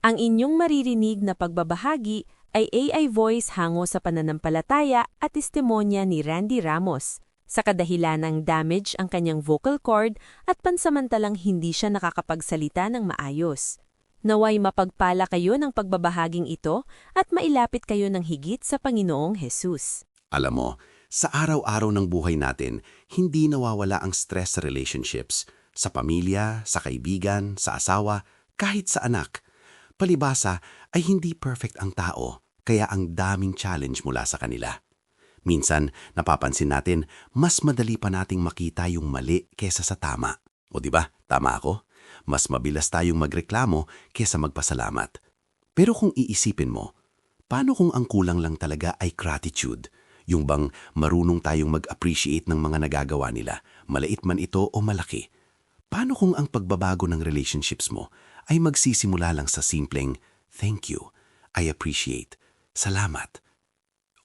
Ang inyong maririnig na pagbabahagi ay AI voice hango sa pananampalataya at testimonya ni Randy Ramos. Sa kadahilanang damage ang kanyang vocal cord at pansamantalang hindi siya nakakapagsalita ng maayos. Naway mapagpala kayo ng pagbabahaging ito at mailapit kayo ng higit sa Panginoong Hesus. Alam mo, sa araw-araw ng buhay natin, hindi nawawala ang stress sa relationships, sa pamilya, sa kaibigan, sa asawa, kahit sa anak. Palibasa ay hindi perfect ang tao, kaya ang daming challenge mula sa kanila. Minsan, napapansin natin, mas madali pa nating makita yung mali kesa sa tama. O di ba, tama ako? Mas mabilas tayong magreklamo kesa magpasalamat. Pero kung iisipin mo, paano kung ang kulang lang talaga ay gratitude? Yung bang marunong tayong mag-appreciate ng mga nagagawa nila, maliit man ito o malaki. Paano kung ang pagbabago ng relationships mo ay magsisimula lang sa simpleng, thank you, I appreciate, salamat.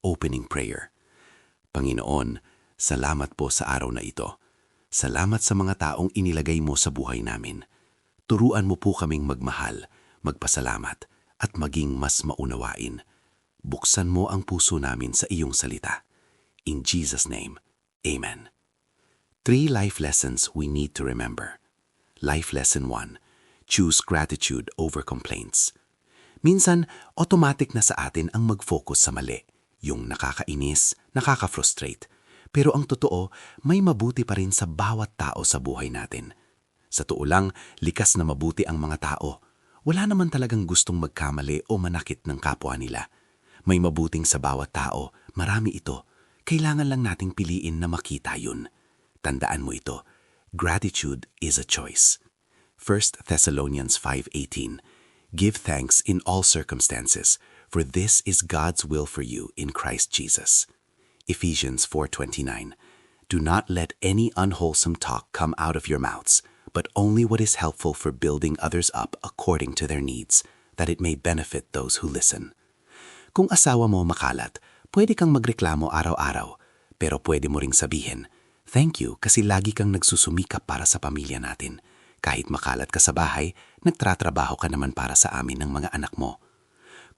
Opening prayer. Panginoon, salamat po sa araw na ito. Salamat sa mga taong inilagay mo sa buhay namin. Turuan mo po kaming magmahal, magpasalamat, at maging mas maunawain. Buksan mo ang puso namin sa iyong salita. In Jesus' name, Amen. 3 life lessons we need to remember. Life lesson 1. Choose gratitude over complaints. Minsan, automatic na sa atin ang mag-focus sa mali. Yung nakakainis, nakaka-frustrate. Pero ang totoo, may mabuti pa rin sa bawat tao sa buhay natin. Sa totoo lang, likas na mabuti ang mga tao. Wala naman talagang gustong magkamali o manakit ng kapwa nila. May mabuting sa bawat tao, marami ito. Kailangan lang nating piliin na makita yun. Tandaan mo ito, gratitude is a choice. 1 Thessalonians 5:18. Give thanks in all circumstances, for this is God's will for you in Christ Jesus. Ephesians 4:29. Do not let any unwholesome talk come out of your mouths, but only what is helpful for building others up according to their needs, that it may benefit those who listen. Kung asawa mo makalat, pwede kang magreklamo araw-araw, pero pwede mo ring sabihin, thank you kasi lagi kang nagsusumikap para sa pamilya natin. Kahit makalat ka sa bahay, nagtratrabaho ka naman para sa amin ng mga anak mo.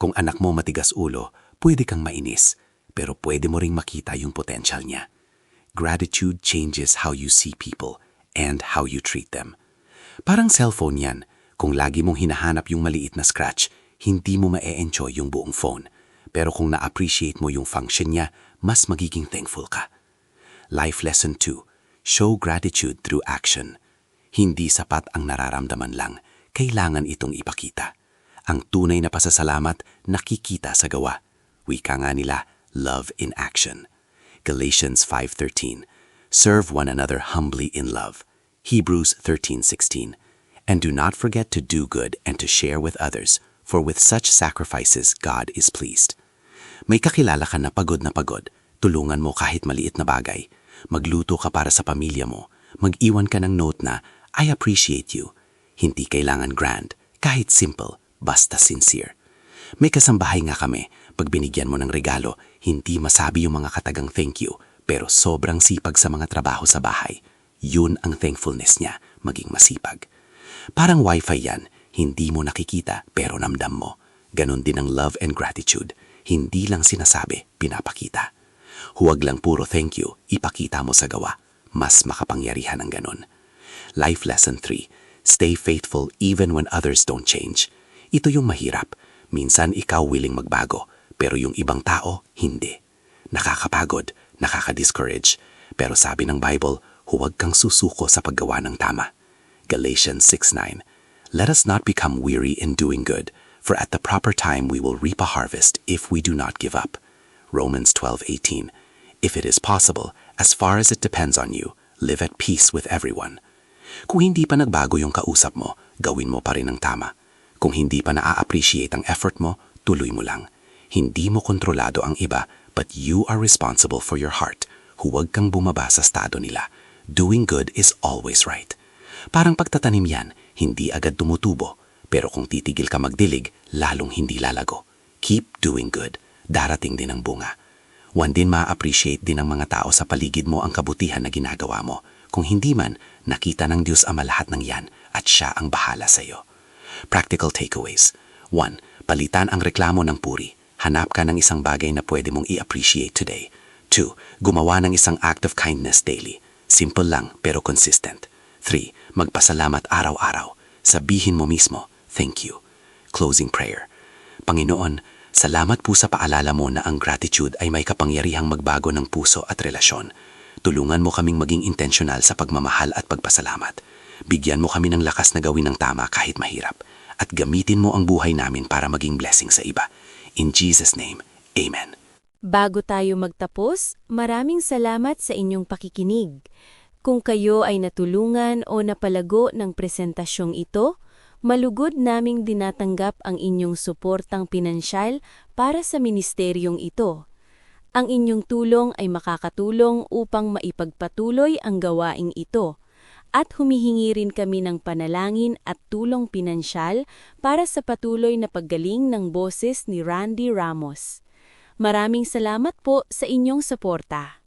Kung anak mo matigas ulo, pwede kang mainis, pero pwede mo ring makita yung potential niya. Gratitude changes how you see people and how you treat them. Parang cellphone yan. Kung lagi mong hinahanap yung maliit na scratch, hindi mo ma-e-enjoy yung buong phone. Pero kung na-appreciate mo yung function niya, mas magiging thankful ka. Life lesson 2. Show gratitude through action. Hindi sapat ang nararamdaman lang. Kailangan itong ipakita. Ang tunay na pasasalamat nakikita sa gawa. Wika nga nila, love in action. Galatians 5:13. Serve one another humbly in love. Hebrews 13:16. And do not forget to do good and to share with others, for with such sacrifices God is pleased. May kakilala ka na pagod, tulungan mo kahit maliit na bagay. Magluto ka para sa pamilya mo. Mag-iwan ka ng note na, I appreciate you. Hindi kailangan grand, kahit simple, basta sincere. May kasambahay nga kami, pag binigyan mo ng regalo, hindi masabi yung mga katagang thank you, pero sobrang sipag sa mga trabaho sa bahay. Yun ang thankfulness niya, maging masipag. Parang wifi yan, hindi mo nakikita pero namdam mo. Ganon din ang love and gratitude, hindi lang sinasabi, pinapakita. Huwag lang puro thank you, ipakita mo sa gawa. Mas makapangyarihan ang ganon. Life lesson 3. Stay faithful even when others don't change. Ito yung mahirap. Minsan ikaw willing magbago, pero yung ibang tao, hindi. Nakakapagod, nakaka-discourage. Pero sabi ng Bible, huwag kang susuko sa paggawa ng tama. Galatians 6:9. Let us not become weary in doing good, for at the proper time we will reap a harvest if we do not give up. Romans 12:18. If it is possible, as far as it depends on you, live at peace with everyone. Kung hindi pa nagbago yung kausap mo, gawin mo pa rin ang tama. Kung hindi pa na-appreciate ang effort mo, tuloy mo lang. Hindi mo kontrolado ang iba, but you are responsible for your heart. Huwag kang bumaba sa estado nila. Doing good is always right. Parang pagtatanim yan, hindi agad tumutubo. Pero kung titigil ka magdilig, lalong hindi lalago. Keep doing good. Darating din ang bunga. One din ma-appreciate din ng mga tao sa paligid mo ang kabutihan na ginagawa mo. Kung hindi man, nakita ng Diyos Ama lahat ng yan at Siya ang bahala sa iyo. Practical takeaways. 1. Palitan ang reklamo ng puri. Hanap ka ng isang bagay na pwede mong i-appreciate today. 2. Gumawa ng isang act of kindness daily. Simple lang pero consistent. 3. Magpasalamat araw-araw. Sabihin mo mismo, thank you. Closing prayer. Panginoon, salamat po sa paalala mo na ang gratitude ay may kapangyarihang magbago ng puso at relasyon. Tulungan mo kaming maging intentional sa pagmamahal at pagpasalamat. Bigyan mo kami ng lakas na gawin ng tama kahit mahirap. At gamitin mo ang buhay namin para maging blessing sa iba. In Jesus' name, Amen. Bago tayo magtapos, maraming salamat sa inyong pakikinig. Kung kayo ay natulungan o napalago ng presentasyong ito, malugod naming dinatanggap ang inyong suportang pinansyal para sa ministeryong ito. Ang inyong tulong ay makakatulong upang maipagpatuloy ang gawaing ito. At humihingi rin kami ng panalangin at tulong pinansyal para sa patuloy na paggaling ng boses ni Randy Ramos. Maraming salamat po sa inyong suporta.